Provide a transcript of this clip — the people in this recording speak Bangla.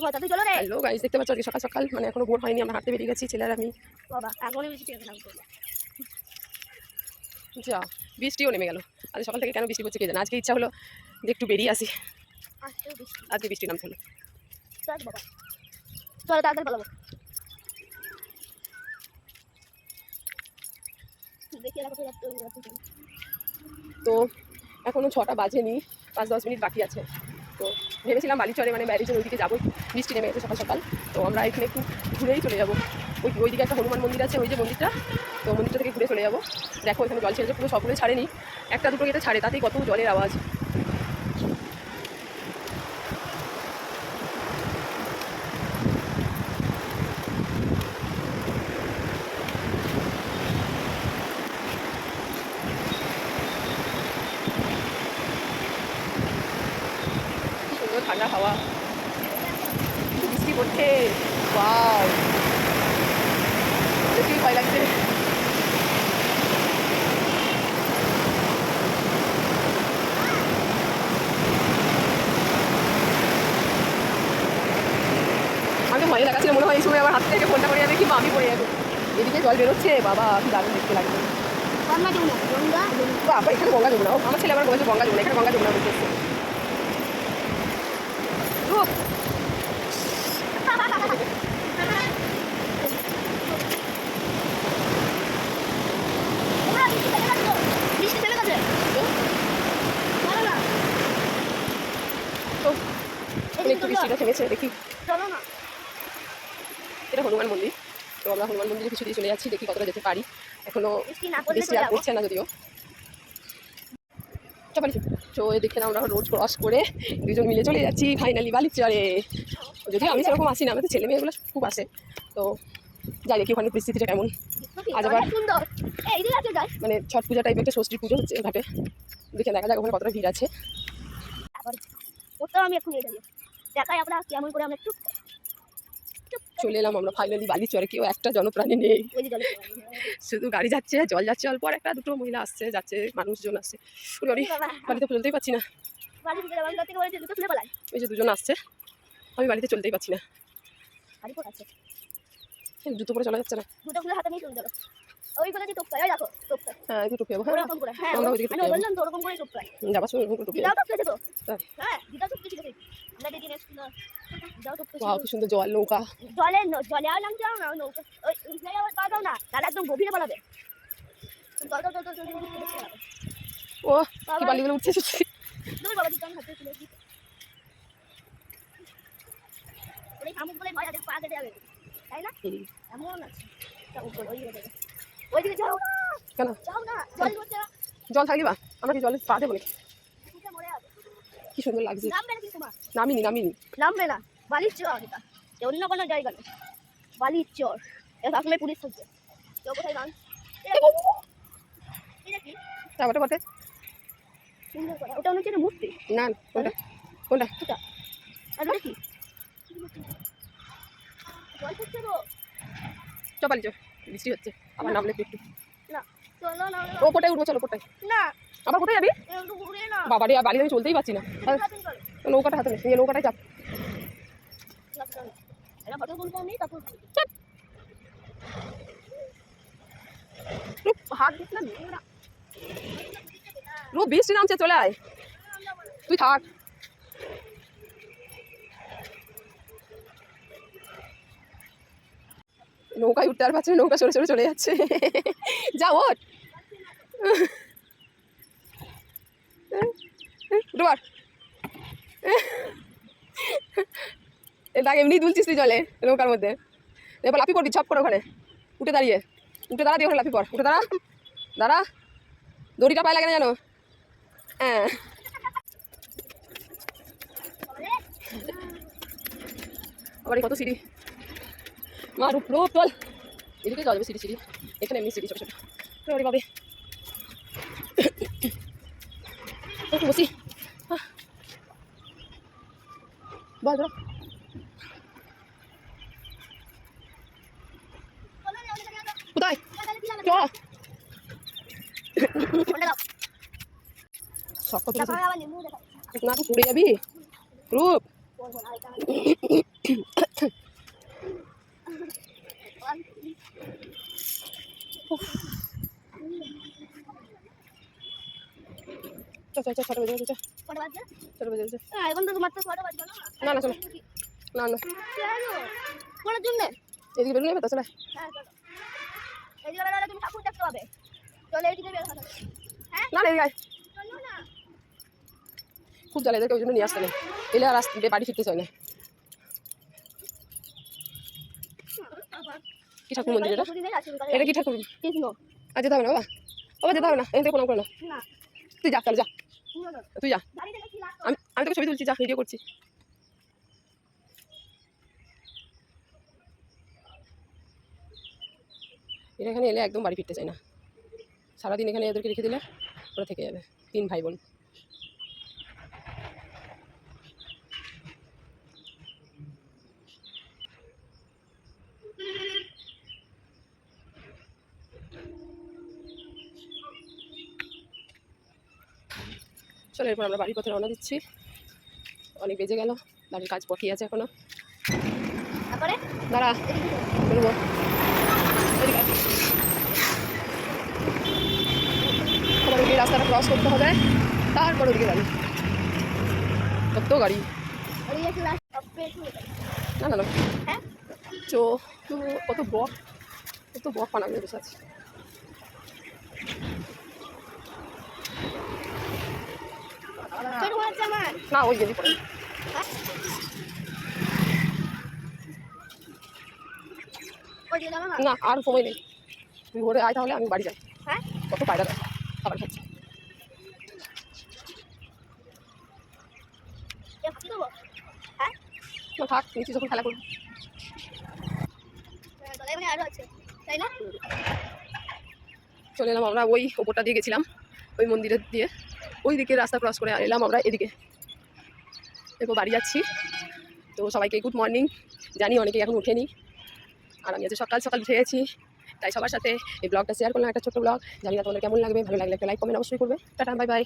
হ্যালো গাইস, দেখতে পাচ্ছ আজকে সকাল সকাল মানে এখনো ভোর হয়নি, আমরা হাঁটতে বেরিয়ে গেছি ছেলেরা আমি। বাবা এখনই বৃষ্টি হবে। যা বৃষ্টিও নেমে গেল। আজ সকাল থেকে কেন বৃষ্টি পড়ছে কে জানে। আজকে ইচ্ছা হলো যে একটু বেরিয়ে আসি, আজকে বৃষ্টি নামছে না। বাবা চলো তাড়াতাড়ি পালাবো। তো এখনও 6টা বাজেনি, 5-10 মিনিট বাকি আছে। তো ভেবেছিলাম বালিচরে মানে ব্যারিজের ওইদিকে যাবো, বৃষ্টি নেমে গেছে সকাল সকাল। তো আমরা এখানে একটু ঘুরেই চলে যাবো। ওইদিকে একটা হনুমান মন্দির আছে, ওই যে মন্দিরটা, তো মন্দিরটা থেকে ঘুরে চলে যাবো। দেখো এখানে জল ছেড়েছে, পুরো সবগুলো ছাড়েনি, একটা দুটো গেটে ছাড়ে, তাতেই কত জলের আওয়াজ। সুন্দর ঠান্ডা হাওয়া, বৃষ্টি পড়ছে, ওয়াও দেখতেই ভয় লাগছে। আমি তো ভয় লাগাচ্ছিল, মনে হয় এই সময় আমার হাত থেকে ফোনটা পড়ে যাবে কিংবা আমি পড়ে যাবো। এদিকে জল বেরোচ্ছে, বাবা কি দারুণ দেখতে লাগবে। বাবা এখানে গঙ্গা যমুনা, আমার ছেলে আবার বলেছে গঙ্গা যমুনা, এখানে গঙ্গা যমুনা বলতে এসছে। একটু বৃষ্টিটা থেমেছে, দেখি। এটা হনুমান মন্দির, তো আমরা হনুমান মন্দিরে কিছু দিয়ে চলে যাচ্ছি, দেখি কতটা যেতে পারি। এখনো বৃষ্টি আর পড়ছে না যদিও। তো দেখে না আমরা রোড ক্রস করে দুজন মিলে চলে যাচ্ছি ফাইনালি বালিচরে। যদিও আমি সেরকম আসি না, আমাদের ছেলে মেয়েগুলো খুব আসে। তো যাই দেখি ওখানে পরিস্থিতিটা কেমন। আজ আবার মানে ছট পূজা টাইপের একটা ষষ্ঠী পুজো হচ্ছে ঘাটে, দেখে দেখা যাক ওখানে কতটা ভিড় আছে। আমি এখন দেখাই আমরা কেমন করে আমরা চলে এলাম আমরা ফাইনালি বালিচরে। কেউ একটা জনপ্রাণী নেই, শুধু গাড়ি যাচ্ছে, জল যাচ্ছে, অল্প একটা দুটো মহিলা আসছে যাচ্ছে, মানুষজন আসছে। বাড়িতে চলতেই পারছি না, ওই যে দুজন আসছে, আমি বাড়িতে চলতেই পারছি না, জুতো পরে চলা যাচ্ছে না। হ্যাঁ একটু টুপি যাবো, আমরা ওইদিকে যাবার সময় এরকম টুপি। কি সুন্দর জল, নৌকা। জলে আর নামতে না, নৌকা না, তাহলে একদম গভীরে পালাবে। ও কি বালিগুলো উঠছে এসেছি। কেন জল থাকবে বা আমরা কি জলে পা দেবো নাকি? কি সুন্দর লাগছে। নামিনি নামবে না, বালির চর অন্য কোনো জায়গা নেই, বালির চর থাকলে পুলিশ থাকবে। বটে ওটা মনে হচ্ছে মূর্তি। না কোনটা কোনটা কি চপালি চো, বৃষ্টি হচ্ছে আবার নামলে একটু। না চলো না, ও কোটায় উঠবো, চলো কোটায়। না আবার কোথায় যাবি? বাবা রে, বাড়ি আমি চলতেই পারছি না। নৌকাটা হাতে নেই, নৌকাটাই চাপ। হাত দিস না, বৃষ্টি নামছে, চলে আয়, তুই থাক। নৌকায় উঠতে আর পারছে না, নৌকা সরে সরে চলে যাচ্ছে। যা ওঠ ডোবার, এটা এমনি দুলছিস তুই জলে নৌকার মধ্যে। এবার লাফি পড়বি ছপ করে ওখানে, উঠে দাঁড়া দিয়ে ওখানে লাফি পড়, উঠে দাঁড়া, দড়িটা পায়ে লাগে না জানো। হ্যাঁ আবার কত সিঁড়ি, মা রূপ চল, এদিকে যাওয়া যাবে সিঁড়ি, এখানে এমনি সিঁড়ি ছোটো ছোটো। বাবে বসি, বল কোথায় চ সব কথা না, তুই পড়ে যাবি রূপ। চল চল চল, 6টা বেজে গেছে, কটা বাজে? 6টা বেজে গেছে। এখন তো তোমার তো 6টা বাজবে না। না না চলো, না না কেন? কোনের জন্য? এদিকে বেরোলে হবে তো, চলে। হ্যাঁ চলো। এদিকে বেরোলে তুমি ঠাকুর দেখতে পাবে। চলো এদিকে বের হতে হবে। হ্যাঁ না না এদিকে আয়। চলো না। খুব জ্বালা, এদেরকে ওই জন্য নিয়ে আসতে নেই, এলে আর আসতে বাড়ি ফিরতে চায় না। কি ঠাকুর মন্দির এটা? এটা কি ঠাকুর? কৃষ্ণ। আর যেতে হবে না বাবা, বাবা যেতে হবে না, এখান থেকে প্রণাম করে নাও। না। তুই যা, তাহলে যা, তুই যা, বাড়ি থেকে কি লাগতো? আমি তোকে ছবি তুলছি, যা, ভিডিও করছি। এরা এখানে এলে একদম বাড়ি ফিরতে চায় না, সারাদিন এখানে এদেরকে রেখে দিলে ওরা থেকে যাবে, 3 ভাই বোন। চলো এরপর আমরা বাড়ির পথে রওনা দিচ্ছি, অনেক বেজে গেল, বাড়ির কাজ বাকি আছে এখনো। তারপরে দাঁড়া, বেরোবো, এদিকে আয়। আবার ওদিকে রাস্তাটা ক্রস করতে হবে, তারপর ওদিকে গাড়ি, কত গাড়ি। ওই একটু রাস্তা পেছু। না না না, হ্যাঁ? চো তো কত বক পানা করে বসে আছে। ছোট হচ্ছে আমার। না ওই গেলি পরে, হ্যাঁ? ওই যে জামা। না আর সময় নেই, তুই ঘরে আয় তাহলে, আমি বাড়ি যাই। হ্যাঁ? কত পায়রা দেয়, খাবার খাচ্ছে। এ ফাঁকি দেবো? হ্যাঁ? না থাক, নিচে যখন খেলা করবি। তলায় মানে আরো আছে। তাই না? চলে এলাম আমরা, ওই ওপরটা দিয়ে গেছিলাম, ওই মন্দিরের দিয়ে, ওই দিকে রাস্তা ক্রস করে এলাম আমরা এদিকে, এরপর বাড়ি যাচ্ছি। তো সবাইকে গুড মর্নিং, জানি অনেকেই এখন উঠেনি, আর আমি আজকে সকাল সকাল উঠে গেছি, তাই সবার সাথে এই ব্লগটা শেয়ার করলাম, একটা ছোট্ট ব্লগ। জানি না তোমাদের কেমন লাগবে, ভালো লাগলে একটা লাইক কমেন্ট অবশ্যই করবে। Tata, bye bye.